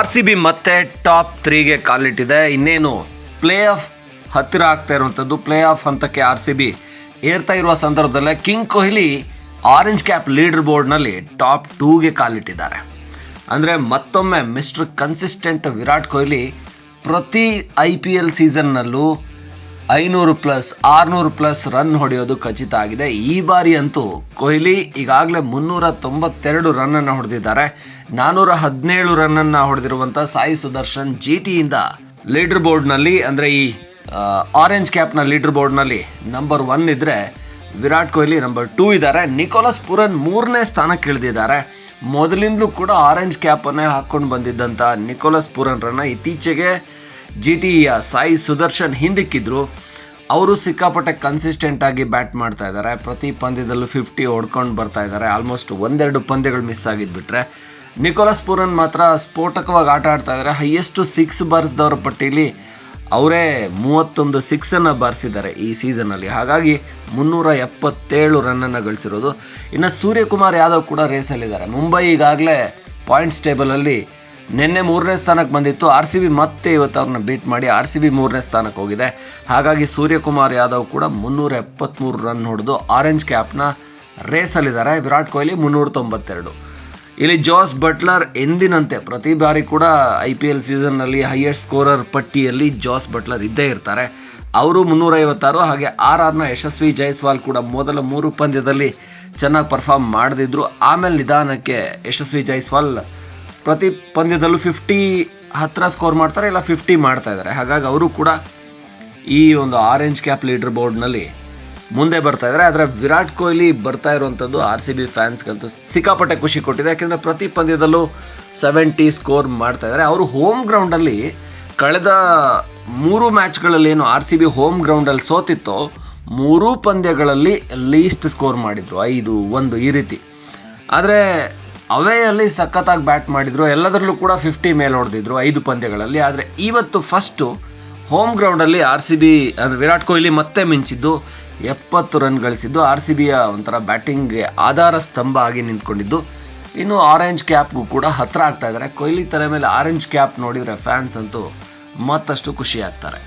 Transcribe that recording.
RCB ಮತ್ತೆ top 3ಗೆ ಕಾಲಿಟ್ಟಿದೆ. ಇನ್ನೇನು ಪ್ಲೇ ಆಫ್ ಹತ್ತಿರ ಆಗ್ತಾ ಇರುವಂಥದ್ದು. ಪ್ಲೇ ಆಫ್ ಹಂತಕ್ಕೆ RCB ಏರ್ತಾ ಇರುವ ಸಂದರ್ಭದಲ್ಲೇ king Kohli orange cap leader ಬೋರ್ಡ್ನಲ್ಲಿ ಟಾಪ್ 2ಗೆ ಕಾಲಿಟ್ಟಿದ್ದಾರೆ. ಅಂದರೆ ಮತ್ತೊಮ್ಮೆ ಮಿಸ್ಟರ್ ಕನ್ಸಿಸ್ಟೆಂಟ್ ವಿರಾಟ್ ಕೊಹ್ಲಿ ಪ್ರತಿ IPL ಸೀಸನ್ನಲ್ಲೂ 500+, 600+ ರನ್ ಹೊಡೆಯೋದು ಖಚಿತ ಆಗಿದೆ. ಈ ಬಾರಿ ಅಂತೂ ಕೊಹ್ಲಿ ಈಗಾಗಲೇ 392 ರನ್ನನ್ನು ಹೊಡೆದಿದ್ದಾರೆ. 417 ರನ್ನನ್ನು ಹೊಡೆದಿರುವಂಥ ಸಾಯಿ ಸುದರ್ಶನ್ GTಯಿಂದ ಲೀಡರ್ ಬೋರ್ಡ್ನಲ್ಲಿ, ಅಂದರೆ ಈ ಆರೆಂಜ್ ಕ್ಯಾಪ್ನ ಲೀಡರ್ ಬೋರ್ಡ್ನಲ್ಲಿ ನಂಬರ್ 1 ಇದ್ದರೆ, ವಿರಾಟ್ ಕೊಹ್ಲಿ ನಂಬರ್ 2 ಇದ್ದಾರೆ. ನಿಕೋಲಸ್ ಪೂರನ್ 3ನೇ ಸ್ಥಾನಕ್ಕೆ ಇಳಿದಿದ್ದಾರೆ. ಮೊದಲಿಂದಲೂ ಕೂಡ ಆರೆಂಜ್ ಕ್ಯಾಪನ್ನೇ ಹಾಕ್ಕೊಂಡು ಬಂದಿದ್ದಂಥ ನಿಕೋಲಸ್ ಪೂರನ್ರನ್ನು ಇತ್ತೀಚೆಗೆ GTಯ ಸಾಯಿ ಸುದರ್ಶನ್ ಹಿಂದಿಕ್ಕಿದ್ರು. ಅವರು ಸಿಕ್ಕಾಪಟ್ಟೆ ಕನ್ಸಿಸ್ಟೆಂಟ್ ಆಗಿ ಬ್ಯಾಟ್ ಮಾಡ್ತಾ ಇದ್ದಾರೆ. ಪ್ರತಿ ಪಂದ್ಯದಲ್ಲೂ 50 ಹೊಡ್ಕೊಂಡು ಬರ್ತಾ ಇದ್ದಾರೆ. ಆಲ್ಮೋಸ್ಟ್ 1-2 ಪಂದ್ಯಗಳು ಮಿಸ್ ಆಗಿದ್ಬಿಟ್ರೆ ನಿಕೋಲಸ್ ಪೂರನ್ ಮಾತ್ರ ಸ್ಫೋಟಕವಾಗಿ ಆಟ ಆಡ್ತಾ ಇದ್ದಾರೆ. ಹೈಯೆಸ್ಟ್ 6 ಬಾರಿಸಿದವರ ಪಟ್ಟಿಯಲ್ಲಿ ಅವರೇ 31 6 ಬಾರಿಸಿದ್ದಾರೆ ಈ ಸೀಸನ್ನಲ್ಲಿ. ಹಾಗಾಗಿ 377 ರನ್ನನ್ನು ಗಳಿಸಿರೋದು. ಇನ್ನು ಸೂರ್ಯಕುಮಾರ್ ಯಾದವ್ ಕೂಡ ರೇಸಲ್ಲಿದ್ದಾರೆ. ಮುಂಬೈ ಈಗಾಗಲೇ ಪಾಯಿಂಟ್ಸ್ ಟೇಬಲಲ್ಲಿ ನಿನ್ನೆ 3ನೇ ಸ್ಥಾನಕ್ಕೆ ಬಂದಿತ್ತು. RCB ಮತ್ತೆ ಇವತ್ತು ಅವ್ರನ್ನ ಬೀಟ್ ಮಾಡಿ RCB 3ನೇ ಸ್ಥಾನಕ್ಕೆ ಹೋಗಿದೆ. ಹಾಗಾಗಿ ಸೂರ್ಯಕುಮಾರ್ ಯಾದವ್ ಕೂಡ 373 ರನ್ ಹೊಡೆದು ಆರೆಂಜ್ ಕ್ಯಾಪ್ನ ರೇಸಲ್ಲಿದ್ದಾರೆ. ವಿರಾಟ್ ಕೊಹ್ಲಿ 392. ಇಲ್ಲಿ ಜಾಸ್ ಬಟ್ಲರ್ ಎಂದಿನಂತೆ ಪ್ರತಿ ಬಾರಿ ಕೂಡ IPL ಸೀಸನ್ನಲ್ಲಿ ಹೈಯೆಸ್ಟ್ ಸ್ಕೋರರ್ ಪಟ್ಟಿಯಲ್ಲಿ ಜಾಸ್ ಬಟ್ಲರ್ ಇದ್ದೇ ಇರ್ತಾರೆ. ಅವರು 356. ಹಾಗೆ RRನ ಯಶಸ್ವಿ ಜೈಸ್ವಾಲ್ ಕೂಡ ಮೊದಲ 3 ಪಂದ್ಯದಲ್ಲಿ ಚೆನ್ನಾಗಿ ಪರ್ಫಾರ್ಮ್ ಮಾಡದಿದ್ರು. ಆಮೇಲೆ ನಿಧಾನಕ್ಕೆ ಯಶಸ್ವಿ ಜೈಸ್ವಾಲ್ ಪ್ರತಿ ಪಂದ್ಯದಲ್ಲೂ 50 ಹತ್ತಿರ ಸ್ಕೋರ್ ಮಾಡ್ತಾರೆ, ಇಲ್ಲ 50 ಮಾಡ್ತಾ ಇದ್ದಾರೆ. ಹಾಗಾಗಿ ಅವರು ಕೂಡ ಈ ಒಂದು ಆರೆಂಜ್ ಕ್ಯಾಪ್ ಲೀಡರ್ ಬೋರ್ಡ್ನಲ್ಲಿ ಮುಂದೆ ಬರ್ತಾ ಇದ್ದಾರೆ. ಆದರೆ ವಿರಾಟ್ ಕೊಹ್ಲಿ ಬರ್ತಾ ಇರುವಂಥದ್ದು RCB ಫ್ಯಾನ್ಸ್ಗಂತೂ ಸಿಕ್ಕಾಪಟ್ಟೆ ಖುಷಿ ಕೊಟ್ಟಿದೆ. ಯಾಕೆಂದರೆ ಪ್ರತಿ ಪಂದ್ಯದಲ್ಲೂ 70 ಸ್ಕೋರ್ ಮಾಡ್ತಾ ಇದ್ದಾರೆ. ಅವರು ಹೋಮ್ ಗ್ರೌಂಡಲ್ಲಿ ಕಳೆದ 3 ಮ್ಯಾಚ್ಗಳಲ್ಲಿ ಏನು RCB ಹೋಮ್ ಗ್ರೌಂಡಲ್ಲಿ ಸೋತಿತ್ತೋ 3 ಪಂದ್ಯಗಳಲ್ಲಿ ಲೀಸ್ಟ್ ಸ್ಕೋರ್ ಮಾಡಿದರು, 5-1 ಈ ರೀತಿ. ಆದರೆ ಅವೇಯಲ್ಲಿ ಸಖತ್ತಾಗಿ ಬ್ಯಾಟ್ ಮಾಡಿದರು. ಎಲ್ಲದರಲ್ಲೂ ಕೂಡ 50 ಮೇಲೆ ಹೊಡೆದಿದ್ರು 5 ಪಂದ್ಯಗಳಲ್ಲಿ. ಆದರೆ ಇವತ್ತು ಫಸ್ಟು ಹೋಮ್ ಗ್ರೌಂಡಲ್ಲಿ RCB ಅಂದರೆ ವಿರಾಟ್ ಕೊಹ್ಲಿ ಮತ್ತೆ ಮಿಂಚಿದ್ದು 70 ರನ್ ಗಳಿಸಿದ್ದು. RCBಯ ಒಂಥರ ಬ್ಯಾಟಿಂಗ್ಗೆ ಆಧಾರ ಸ್ತಂಭ ಆಗಿ ನಿಂತ್ಕೊಂಡಿದ್ದು. ಇನ್ನು ಆರೆಂಜ್ ಕ್ಯಾಪ್ಗೂ ಕೂಡ ಹತ್ತಿರ ಆಗ್ತಾ ಇದ್ದಾರೆ. ಕೊಹ್ಲಿ ತಲೆ ಮೇಲೆ ಆರೆಂಜ್ ಕ್ಯಾಪ್ ನೋಡಿದರೆ ಫ್ಯಾನ್ಸ್ ಅಂತೂ ಮತ್ತಷ್ಟು ಖುಷಿ ಆಗ್ತಾರೆ.